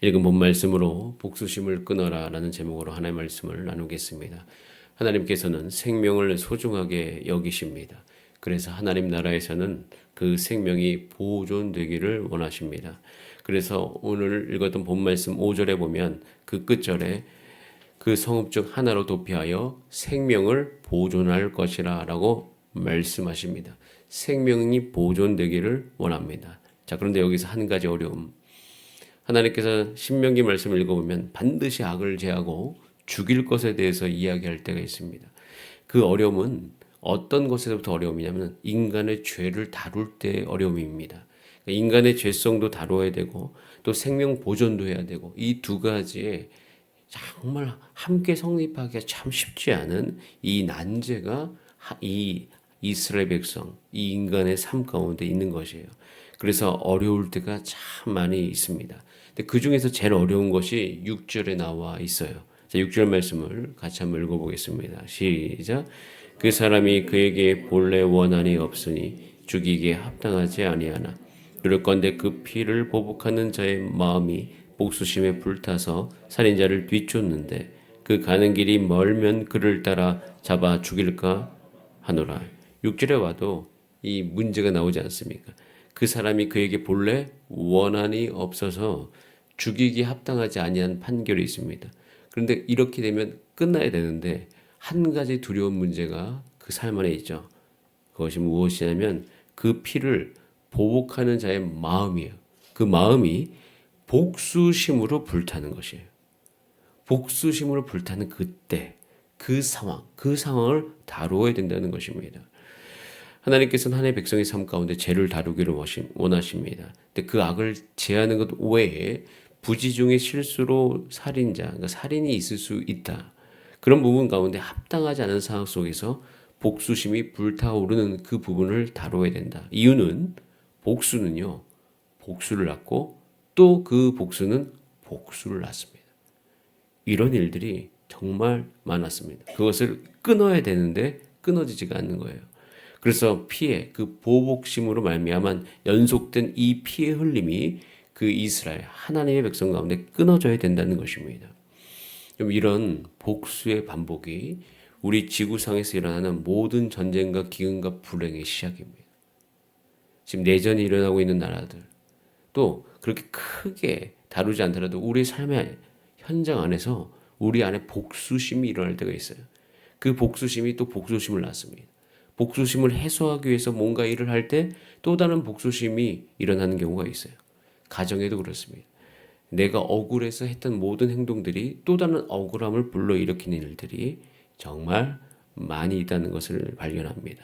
읽은 본 말씀으로 복수심을 끊어라 라는 제목으로 하나님의 말씀을 나누겠습니다. 하나님께서는 생명을 소중하게 여기십니다. 그래서 하나님 나라에서는 그 생명이 보존되기를 원하십니다. 그래서 오늘 읽었던 본 말씀 5절에 보면 그 끝절에 그 성읍 중 하나로 도피하여 생명을 보존할 것이라 라고 말씀하십니다. 생명이 보존되기를 원합니다. 자, 그런데 여기서 한 가지 어려움. 하나님께서 신명기 말씀을 읽어보면 반드시 악을 제하고 죽일 것에 대해서 이야기할 때가 있습니다. 그 어려움은 어떤 것에서부터 어려움이냐면 인간의 죄를 다룰 때 어려움입니다. 인간의 죄성도 다뤄야 되고 또 생명 보존도 해야 되고 이 두 가지에 정말 함께 성립하기가 참 쉽지 않은 이 난제가 이 이스라엘 백성, 이 인간의 삶 가운데 있는 것이에요. 그래서 어려울 때가 참 많이 있습니다. 근데 그 중에서 제일 어려운 것이 6절에 나와 있어요. 자, 6절 말씀을 같이 한번 읽어보겠습니다. 시작. 그 사람이 그에게 본래 원한이 없으니 죽이기에 합당하지 아니하나 그럴건대 그 피를 보복하는 자의 마음이 복수심에 불타서 살인자를 뒤쫓는데 그 가는 길이 멀면 그를 따라 잡아 죽일까 하노라. 6절에 와도 이 문제가 나오지 않습니까? 그 사람이 그에게 본래 원한이 없어서 죽이기 합당하지 아니한 판결이 있습니다. 그런데 이렇게 되면 끝나야 되는데 한 가지 두려운 문제가 그 삶 안에 있죠. 그것이 무엇이냐면 그 피를 보복하는 자의 마음이에요. 그 마음이 복수심으로 불타는 것이에요. 복수심으로 불타는 그때, 그 상황을 다루어야 된다는 것입니다. 하나님께서는 하나님의 백성의 삶 가운데 죄를 다루기를 원하십니다. 근데 그 악을 제하는 것 외에 부지 중에 실수로 살인자, 그러니까 살인이 있을 수 있다. 그런 부분 가운데 합당하지 않은 상황 속에서 복수심이 불타오르는 그 부분을 다뤄야 된다. 이유는 복수는요, 복수를 낳고 또 그 복수는 복수를 낳습니다. 이런 일들이 정말 많았습니다. 그것을 끊어야 되는데 끊어지지가 않는 거예요. 그래서 피해, 그 보복심으로 말미암은 연속된 이 피해 흘림이 그 이스라엘 하나님의 백성 가운데 끊어져야 된다는 것입니다. 이런 복수의 반복이 우리 지구상에서 일어나는 모든 전쟁과 기근과 불행의 시작입니다. 지금 내전이 일어나고 있는 나라들, 또 그렇게 크게 다루지 않더라도 우리 삶의 현장 안에서 우리 안에 복수심이 일어날 때가 있어요. 그 복수심이 또 복수심을 낳습니다. 복수심을 해소하기 위해서 뭔가 일을 할 때 또 다른 복수심이 일어나는 경우가 있어요. 가정에도 그렇습니다. 내가 억울해서 했던 모든 행동들이 또 다른 억울함을 불러일으키는 일들이 정말 많이 있다는 것을 발견합니다.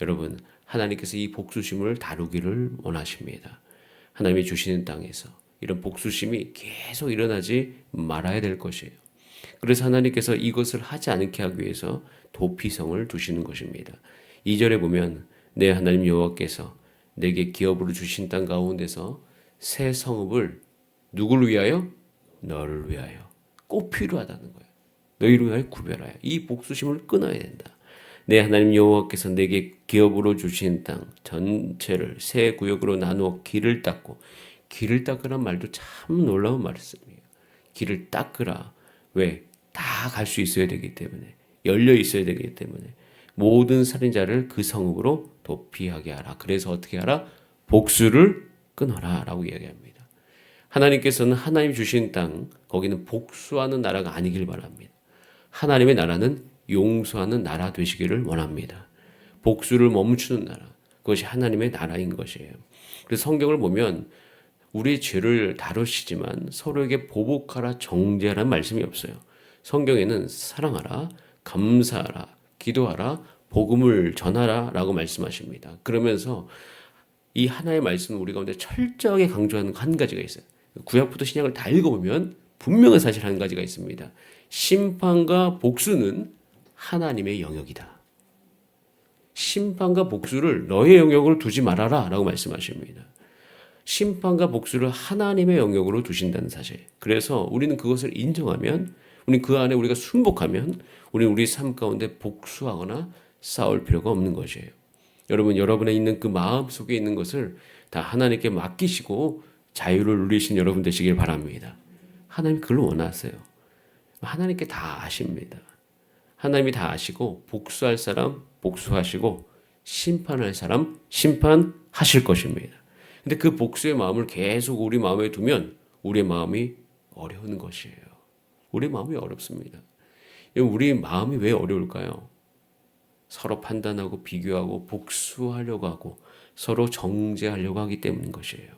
여러분, 하나님께서 이 복수심을 다루기를 원하십니다. 하나님이 주시는 땅에서 이런 복수심이 계속 일어나지 말아야 될 것이에요. 그래서 하나님께서 이것을 하지 않게 하기 위해서 도피성을 두시는 것입니다. 2절에 보면 내 하나님 여호와께서 내게 기업으로 주신 땅 가운데서 새 성읍을 누구를 위하여? 너를 위하여. 꼭 필요하다는 거예요. 너희를 위하여 구별하여. 이 복수심을 끊어야 된다. 내 하나님 여호와께서 내게 기업으로 주신 땅 전체를 새 구역으로 나누어 길을 닦고, 길을 닦으란 말도 참 놀라운 말씀이에요. 길을 닦으라. 왜? 다 갈 수 있어야 되기 때문에, 열려 있어야 되기 때문에 모든 살인자를 그 성읍으로 도피하게 하라. 그래서 어떻게 하라? 복수를 끊어라 라고 이야기합니다. 하나님께서는 하나님 주신 땅, 거기는 복수하는 나라가 아니길 바랍니다. 하나님의 나라는 용서하는 나라 되시기를 원합니다. 복수를 멈추는 나라, 그것이 하나님의 나라인 것이에요. 그래서 성경을 보면 우리의 죄를 다루시지만 서로에게 보복하라, 정죄하라는 말씀이 없어요. 성경에는 사랑하라, 감사하라, 기도하라, 복음을 전하라 라고 말씀하십니다. 그러면서 이 하나의 말씀은 우리 가운데 철저하게 강조하는 한 가지가 있어요. 구약부터 신약을 다 읽어보면 분명한 사실 한 가지가 있습니다. 심판과 복수는 하나님의 영역이다. 심판과 복수를 너의 영역으로 두지 말아라 라고 말씀하십니다. 심판과 복수를 하나님의 영역으로 두신다는 사실. 그래서 우리는 그것을 인정하면, 우리는 그 안에 우리가 순복하면 우리는 우리 삶 가운데 복수하거나 싸울 필요가 없는 것이에요. 여러분, 여러분에 있는 그 마음 속에 있는 것을 다 하나님께 맡기시고 자유를 누리신 여러분 되시길 바랍니다. 하나님 그걸 원하세요. 하나님께 다 아십니다. 하나님이 다 아시고 복수할 사람 복수하시고 심판할 사람 심판하실 것입니다. 근데 그 복수의 마음을 계속 우리 마음에 두면 우리의 마음이 어려운 것이에요. 우리 마음이 어렵습니다. 우리 마음이 왜 어려울까요? 서로 판단하고 비교하고 복수하려고 하고 서로 정죄하려고 하기 때문인 것이에요.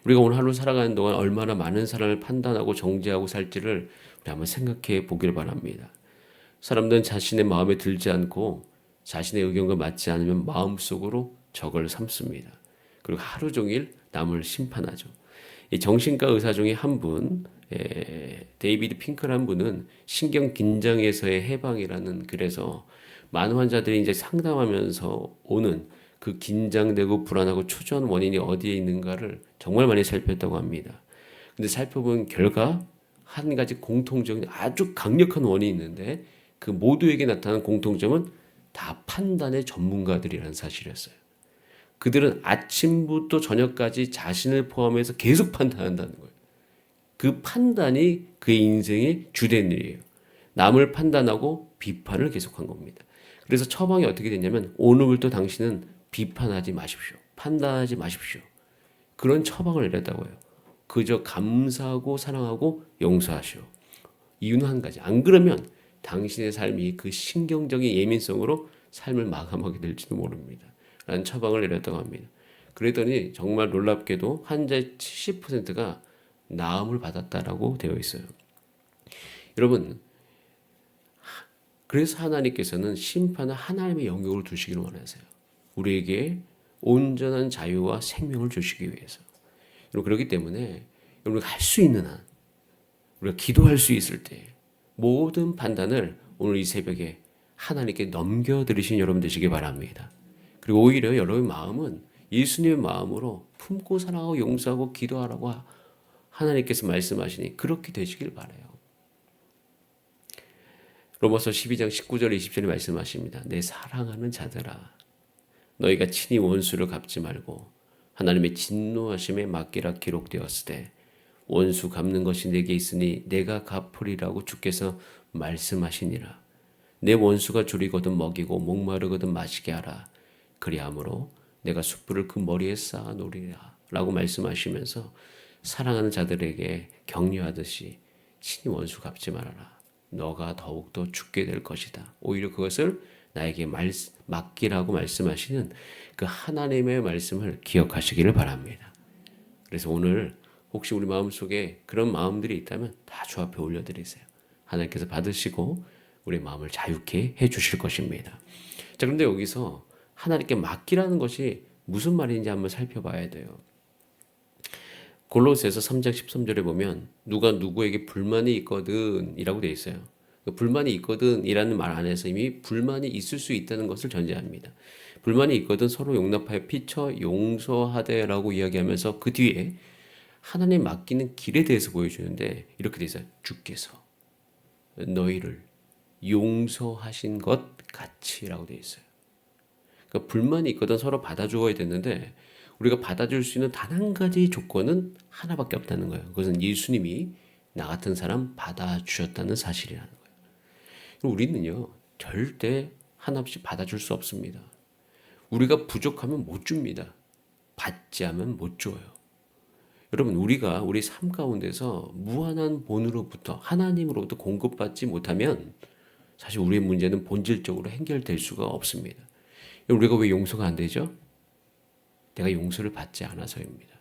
우리가 오늘 하루 살아가는 동안 얼마나 많은 사람을 판단하고 정죄하고 살지를 우리 한번 생각해 보길 바랍니다. 사람들은 자신의 마음에 들지 않고 자신의 의견과 맞지 않으면 마음속으로 적을 삼습니다. 그리고 하루 종일 남을 심판하죠. 이 정신과 의사 중에 한 분, 데이비드 핑크라는 분은 신경 긴장에서의 해방이라는 글에서 많은 환자들이 이제 상담하면서 오는 그 긴장되고 불안하고 초조한 원인이 어디에 있는가를 정말 많이 살폈다고 합니다. 근데 살펴본 결과 한 가지 공통적인 아주 강력한 원인이 있는데 그 모두에게 나타난 공통점은 다 판단의 전문가들이라는 사실이었어요. 그들은 아침부터 저녁까지 자신을 포함해서 계속 판단한다는 거예요. 그 판단이 그의 인생의 주된 일이에요. 남을 판단하고 비판을 계속한 겁니다. 그래서 처방이 어떻게 됐냐면 오늘부터 당신은 비판하지 마십시오. 판단하지 마십시오. 그런 처방을 내렸다고요. 그저 감사하고 사랑하고 용서하시오. 이유는 한 가지. 안 그러면 당신의 삶이 그 신경적인 예민성으로 삶을 마감하게 될지도 모릅니다. 라는 처방을 내렸다고 합니다. 그랬더니 정말 놀랍게도 환자의 70%가 나음을 받았다라고 되어 있어요. 여러분, 그래서 하나님께서는 심판을 하나님의 영역으로 두시기를 원하세요. 우리에게 온전한 자유와 생명을 주시기 위해서. 여러분, 그렇기 때문에 우리가 할 수 있는 한, 우리가 기도할 수 있을 때 모든 판단을 오늘 이 새벽에 하나님께 넘겨드리신 여러분 되시기 바랍니다. 그리고 오히려 여러분의 마음은 예수님의 마음으로 품고 사랑하고 용서하고 기도하라고 하나님께서 말씀하시니 그렇게 되시길 바라요. 로마서 12장 19절 20절에 말씀하십니다. 내 사랑하는 자들아 너희가 친히 원수를 갚지 말고 하나님의 진노하심에 맡기라 기록되었으되 원수 갚는 것이 내게 있으니 내가 갚으리라고 주께서 말씀하시니라. 내 원수가 줄이거든 먹이고 목마르거든 마시게 하라. 그리함으로 내가 숯불을 그 머리에 쌓아 놓으리라 라고 말씀하시면서 사랑하는 자들에게 격려하듯이 친히 원수 갚지 말아라. 너가 더욱더 죽게 될 것이다. 오히려 그것을 나에게 맡기라고 말씀하시는 그 하나님의 말씀을 기억하시기를 바랍니다. 그래서 오늘 혹시 우리 마음속에 그런 마음들이 있다면 다 주 앞에 올려드리세요. 하나님께서 받으시고 우리 마음을 자유케 해주실 것입니다. 자, 그런데 여기서 하나님께 맡기라는 것이 무슨 말인지 한번 살펴봐야 돼요. 골로새서 3장 13절에 보면 누가 누구에게 불만이 있거든 이라고 되어 있어요. 불만이 있거든 이라는 말 안에서 이미 불만이 있을 수 있다는 것을 전제합니다. 불만이 있거든 서로 용납하여 피쳐 용서하되 라고 이야기하면서 그 뒤에 하나님 맡기는 길에 대해서 보여주는데 이렇게 되어 있어요. 주께서 너희를 용서하신 것 같이 라고 되어 있어요. 그러니까 불만이 있거든 서로 받아주어야 되는데 우리가 받아줄 수 있는 단 한 가지 조건은 하나밖에 없다는 거예요. 그것은 예수님이 나 같은 사람 받아주셨다는 사실이라는 거예요. 우리는요 절대 하나없이 받아줄 수 없습니다. 우리가 부족하면 못 줍니다. 받지 않으면 못 줘요. 여러분 우리가 우리 삶 가운데서 무한한 본으로부터 하나님으로부터 공급받지 못하면 사실 우리의 문제는 본질적으로 해결될 수가 없습니다. 우리가 왜 용서가 안 되죠? 내가 용서를 받지 않아서입니다.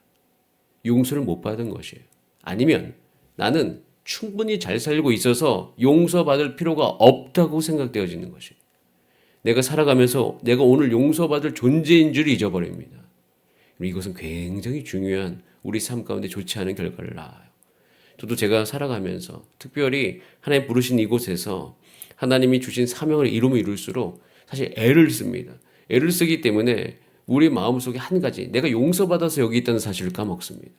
용서를 못 받은 것이에요. 아니면 나는 충분히 잘 살고 있어서 용서받을 필요가 없다고 생각되어지는 것이에요. 내가 살아가면서 내가 오늘 용서받을 존재인 줄 잊어버립니다. 이것은 굉장히 중요한 우리 삶 가운데 좋지 않은 결과를 낳아요. 저도 제가 살아가면서 특별히 하나님 부르신 이곳에서 하나님이 주신 사명을 이루면 이룰수록 사실 애를 씁니다. 애를 쓰기 때문에 우리 마음속에 한 가지 내가 용서받아서 여기 있다는 사실을 까먹습니다.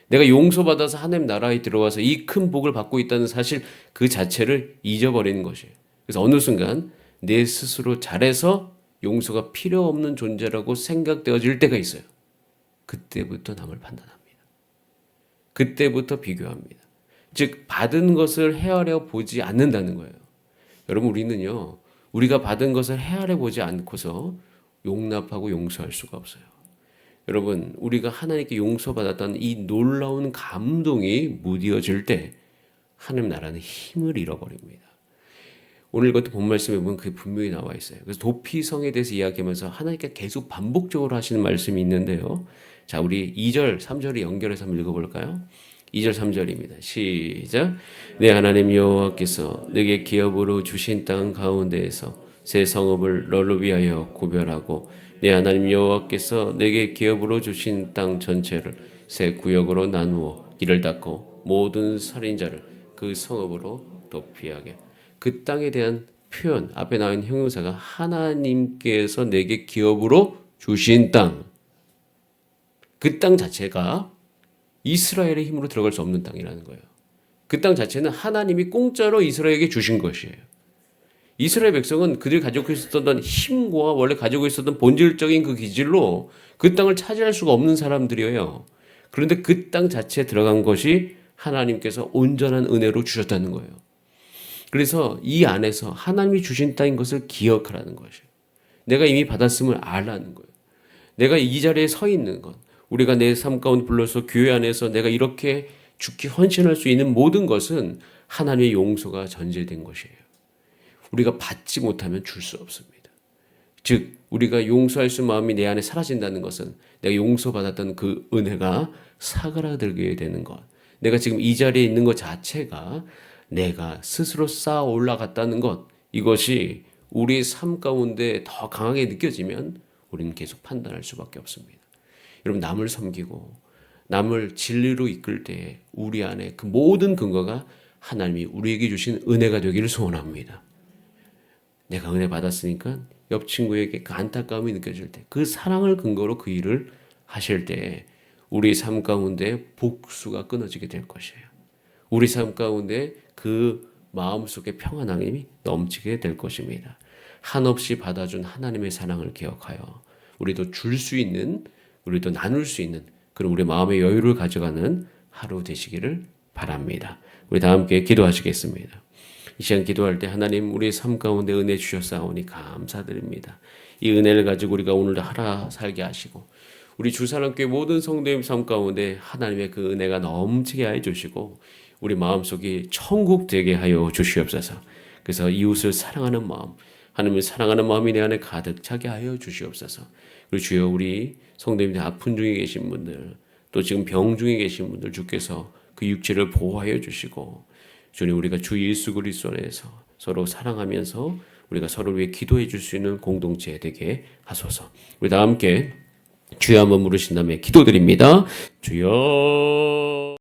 내가 용서받아서 하나님 나라에 들어와서 이 큰 복을 받고 있다는 사실 그 자체를 잊어버리는 것이에요. 그래서 어느 순간 내 스스로 잘해서 용서가 필요 없는 존재라고 생각되어질 때가 있어요. 그때부터 남을 판단합니다. 그때부터 비교합니다. 즉 받은 것을 헤아려 보지 않는다는 거예요. 여러분 우리는요. 우리가 받은 것을 헤아려 보지 않고서 용납하고 용서할 수가 없어요. 여러분 우리가 하나님께 용서받았던 이 놀라운 감동이 무뎌질 때 하나님 나라는 힘을 잃어버립니다. 오늘 이것도 본 말씀에 보면 그게 분명히 나와 있어요. 그래서 도피성에 대해서 이야기하면서 하나님께 계속 반복적으로 하시는 말씀이 있는데요. 자, 우리 2절, 3절을 연결해서 한번 읽어볼까요? 2절, 3절입니다. 시작. 내 하나님 여호와께서 내게 기업으로 주신 땅 가운데에서 새 성읍을 너를 위하여 구별하고 내 하나님 여호와께서 내게 기업으로 주신 땅 전체를 새 구역으로 나누어 길을 닦고 모든 살인자를 그 성읍으로 도피하게. 그 땅에 대한 표현, 앞에 나온 형용사가 하나님께서 내게 기업으로 주신 땅. 그 땅 자체가 이스라엘의 힘으로 들어갈 수 없는 땅이라는 거예요. 그 땅 자체는 하나님이 공짜로 이스라엘에게 주신 것이에요. 이스라엘 백성은 그들이 가지고 있었던 힘과 원래 가지고 있었던 본질적인 그 기질로 그 땅을 차지할 수가 없는 사람들이에요. 그런데 그 땅 자체에 들어간 것이 하나님께서 온전한 은혜로 주셨다는 거예요. 그래서 이 안에서 하나님이 주신 땅인 것을 기억하라는 것이에요. 내가 이미 받았음을 알라는 거예요. 내가 이 자리에 서 있는 것, 우리가 내 삶 가운데 불러서 교회 안에서 내가 이렇게 죽기 헌신할 수 있는 모든 것은 하나님의 용서가 전제된 것이에요. 우리가 받지 못하면 줄 수 없습니다. 즉 우리가 용서할 수 있는 마음이 내 안에 사라진다는 것은 내가 용서받았던 그 은혜가 사그라들게 되는 것, 내가 지금 이 자리에 있는 것 자체가 내가 스스로 쌓아 올라갔다는 것, 이것이 우리의 삶 가운데 더 강하게 느껴지면 우리는 계속 판단할 수밖에 없습니다. 여러분 남을 섬기고 남을 진리로 이끌 때 우리 안에 그 모든 근거가 하나님이 우리에게 주신 은혜가 되기를 소원합니다. 내가 은혜 받았으니까 옆 친구에게 그 안타까움이 느껴질 때, 그 사랑을 근거로 그 일을 하실 때 우리 삶 가운데 복수가 끊어지게 될 것이에요. 우리 삶 가운데 그 마음속에 평안함이 넘치게 될 것입니다. 한없이 받아준 하나님의 사랑을 기억하여 우리도 줄 수 있는, 우리도 나눌 수 있는 그런 우리 마음의 여유를 가져가는 하루 되시기를 바랍니다. 우리 다 함께 기도하시겠습니다. 이 시간 기도할 때 하나님 우리의 삶 가운데 은혜 주셨사오니 감사드립니다. 이 은혜를 가지고 우리가 오늘 하루 살게 하시고 우리 주사랑교회 모든 성도님 삶 가운데 하나님의 그 은혜가 넘치게 하여 주시고 우리 마음속이 천국 되게 하여 주시옵소서. 그래서 이웃을 사랑하는 마음, 하나님을 사랑하는 마음이 내 안에 가득 차게 하여 주시옵소서. 그리고 주여 우리 성도님들 아픈 중에 계신 분들, 또 지금 병 중에 계신 분들 주께서 그 육체를 보호하여 주시고 주님 우리가 주 예수 그리스도 안에서 서로 사랑하면서 우리가 서로를 위해 기도해 줄 수 있는 공동체 되게 하소서. 우리 다 함께 주여 한번 부르신 다음에 기도드립니다. 주여.